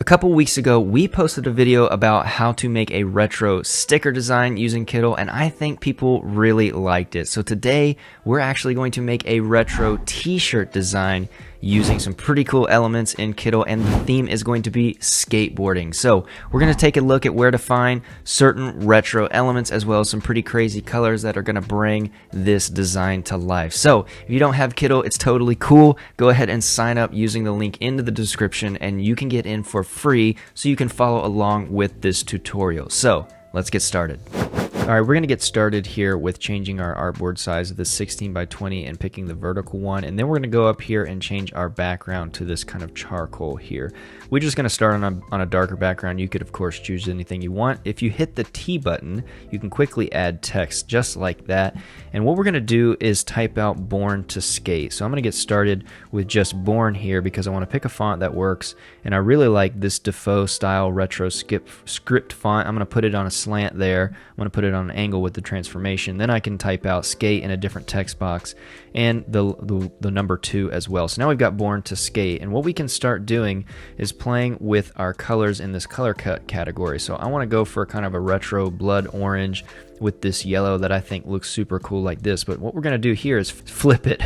couple weeks ago, we posted a video about how to make a retro sticker design using Kittl, and I think people really liked it. So today, we're actually going to make a retro t-shirt design using some pretty cool elements in Kittl, and the theme is going to be skateboarding. So we're going to take a look at where to find certain retro elements as well as some pretty crazy colors that are going to bring this design to life. So if you don't have Kittl, it's totally cool. Go ahead and sign up using the link in the description and you can get in for free so you can follow along with this tutorial. So let's get started. All right, we're going to get started here with changing our artboard size to the 16 by 20 and picking the vertical one. And then we're going to go up here and change our background to this kind of charcoal here. We're just going to start on a darker background. You could, of course, choose anything you want. If you hit the T button, you can quickly add text just like that. And what we're going to do is type out Born to Skate. So I'm going to get started with just Born here because I want to pick a font that works. And I really like this Defoe style retro script font. I'm going to put it on a slant there. I'm going to put it on an angle with the transformation. Then I can type out skate in a different text box and the number 2 as well. So now we've got Born to Skate, and what we can start doing is playing with our colors in this color cut category. So I want to go for kind of a retro blood orange with this yellow that I think looks super cool like this. But what we're going to do here is flip it.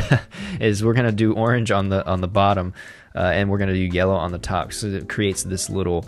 Is we're going to do orange on the bottom and we're going to do yellow on the top, so it creates this little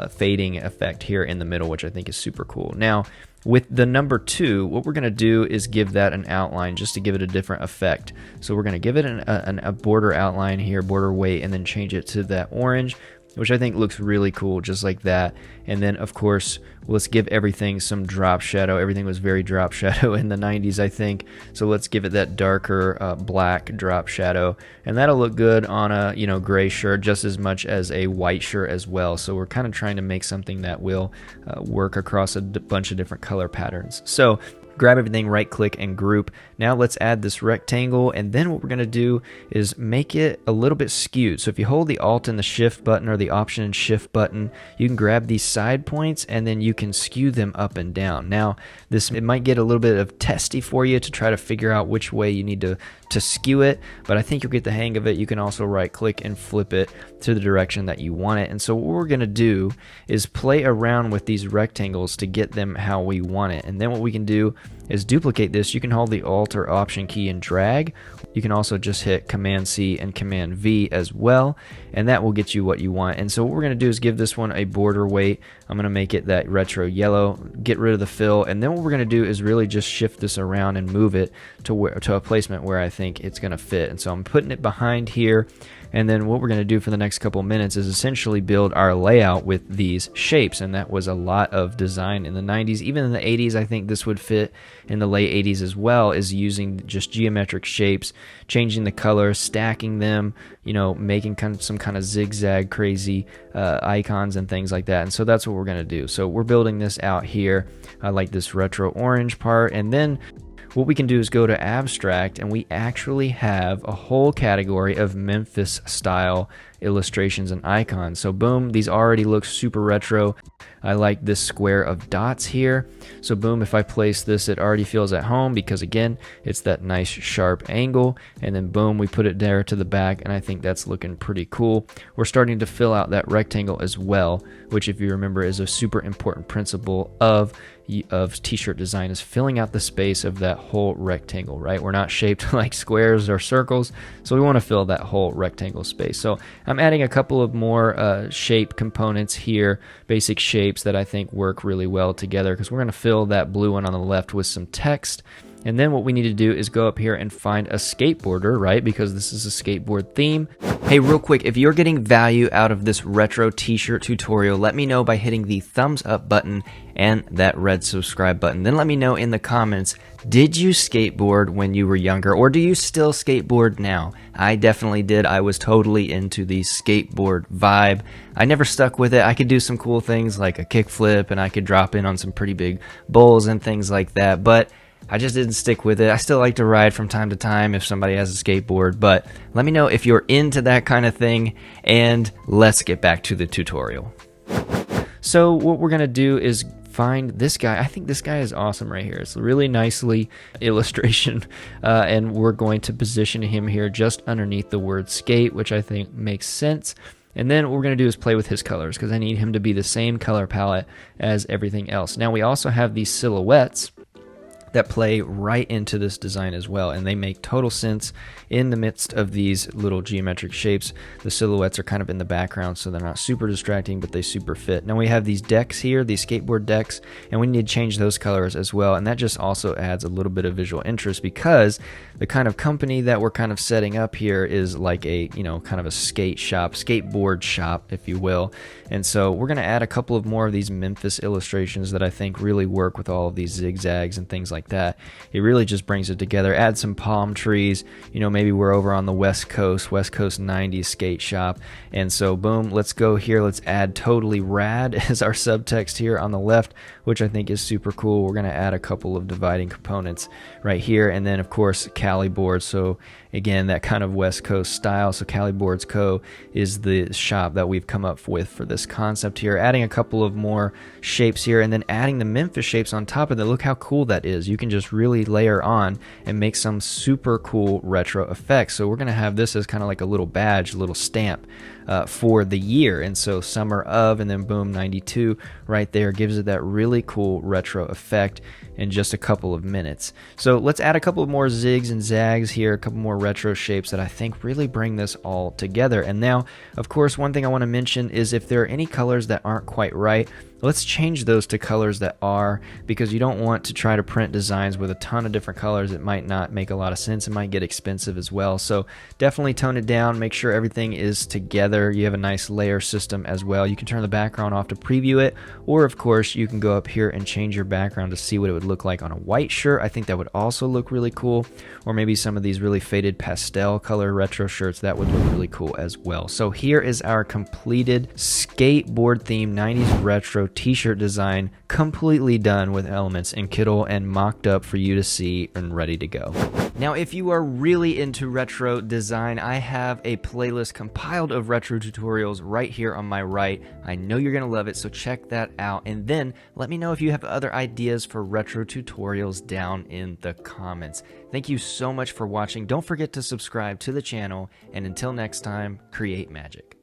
fading effect here in the middle, which I think is super cool. Now with the number 2, what we're going to do is give that an outline just to give it a different effect. So we're going to give it a border outline here, border weight, and then change it to that orange, which I think looks really cool, just like that. And then, of course, let's give everything some drop shadow. Everything was very drop shadow in the 90s, I think. So let's give it that darker black drop shadow. And that'll look good on a gray shirt just as much as a white shirt as well. So we're kind of trying to make something that will work across a bunch of different color patterns. So grab everything, right click and group. Now let's add this rectangle, and then what we're going to do is make it a little bit skewed. So if you hold the Alt and the Shift button or the Option and Shift button, you can grab these side points and then you can skew them up and down. Now it might get a little bit of testy for you to try to figure out which way you need to skew it, but I think you'll get the hang of it. You can also right click and flip it to the direction that you want it. And so what we're going to do is play around with these rectangles to get them how we want it. And then what we can do is duplicate this. You can hold the Alt or Option key and drag. You can also just hit Command C and Command V as well, and that will get you what you want. And so what we're going to do is give this one a border weight. I'm going to make it that retro yellow, get rid of the fill, and then what we're going to do is really just shift this around and move it to a placement where I think it's going to fit. And so I'm putting it behind here, and then what we're going to do for the next couple minutes is essentially build our layout with these shapes. And that was a lot of design in the 90s. Even in the 80s, I think this would fit in the late 80s as well, is using just geometric shapes, changing the colors, stacking them, making some kind of zigzag crazy icons and things like that. And so that's what we're going to do. So we're building this out here. I like this retro orange part, and then what we can do is go to abstract, and we actually have a whole category of Memphis style illustrations and icons. So boom, these already look super retro. I like this square of dots here. So boom, if I place this, it already feels at home because again, it's that nice sharp angle. And then boom, we put it there to the back, and I think that's looking pretty cool. We're starting to fill out that rectangle as well, which if you remember is a super important principle of t-shirt design, is filling out the space of that whole rectangle, right? We're not shaped like squares or circles, so we want to fill that whole rectangle space. So I'm adding a couple of more shape components here, basic shapes that I think work really well together, because we're going to fill that blue one on the left with some text. And then what we need to do is go up here and find a skateboarder, right? Because this is a skateboard theme. Hey, real quick, if you're getting value out of this retro t-shirt tutorial, let me know by hitting the thumbs up button and that red subscribe button. Then let me know in the comments, did you skateboard when you were younger, or do you still skateboard now? I definitely did. I was totally into the skateboard vibe. I never stuck with it. I could do some cool things like a kickflip, and I could drop in on some pretty big bowls and things like that, but I just didn't stick with it. I still like to ride from time to time if somebody has a skateboard, but let me know if you're into that kind of thing, and let's get back to the tutorial. So what we're going to do is find this guy. I think this guy is awesome right here. It's a really nicely illustration, and we're going to position him here just underneath the word skate, which I think makes sense. And then what we're going to do is play with his colors because I need him to be the same color palette as everything else. Now we also have these silhouettes that play right into this design as well, and they make total sense in the midst of these little geometric shapes. The silhouettes are kind of in the background, so they're not super distracting, but they super fit. Now we have these decks here, these skateboard decks, and we need to change those colors as well, and that just also adds a little bit of visual interest because the kind of company that we're kind of setting up here is like a, you know, kind of a skate shop, skateboard shop, if you will. And so we're going to add a couple of more of these Memphis illustrations that I think really work with all of these zigzags and things like that. It really just brings it together. Add some palm trees, you know, maybe we're over on the West Coast 90s skate shop, and so boom, let's go here. Let's add totally rad as our subtext here on the left, which I think is super cool. We're going to add a couple of dividing components right here, and then of course Skateboard. So again, that kind of West Coast style. So Skateboards Co. is the shop that we've come up with for this concept here. Adding a couple of more shapes here, and then adding the Memphis shapes on top of it. Look how cool that is. You can just really layer on and make some super cool retro effects. So we're going to have this as kind of like a little badge, a little stamp for the year. And so summer of, and then boom, 92 right there gives it that really cool retro effect in just a couple of minutes. So let's add a couple of more zigs and zags here, a couple more retro shapes that I think really bring this all together. And now, of course, one thing I want to mention is if there are any colors that aren't quite right, let's change those to colors that are, because you don't want to try to print designs with a ton of different colors. It might not make a lot of sense. It might get expensive as well. So definitely tone it down. Make sure everything is together. You have a nice layer system as well. You can turn the background off to preview it, or of course you can go up here and change your background to see what it would look like on a white shirt. I think that would also look really cool, or maybe some of these really faded pastel color retro shirts. That would look really cool as well. So here is our completed skateboard themed 90s retro t-shirt design, completely done with elements in Kittl and mocked up for you to see and ready to go. Now, if you are really into retro design, I have a playlist compiled of retro tutorials right here on my right. I know you're gonna love it, so check that out. And then let me know if you have other ideas for retro tutorials down in the comments. Thank you so much for watching. Don't forget to subscribe to the channel, and until next time, create magic.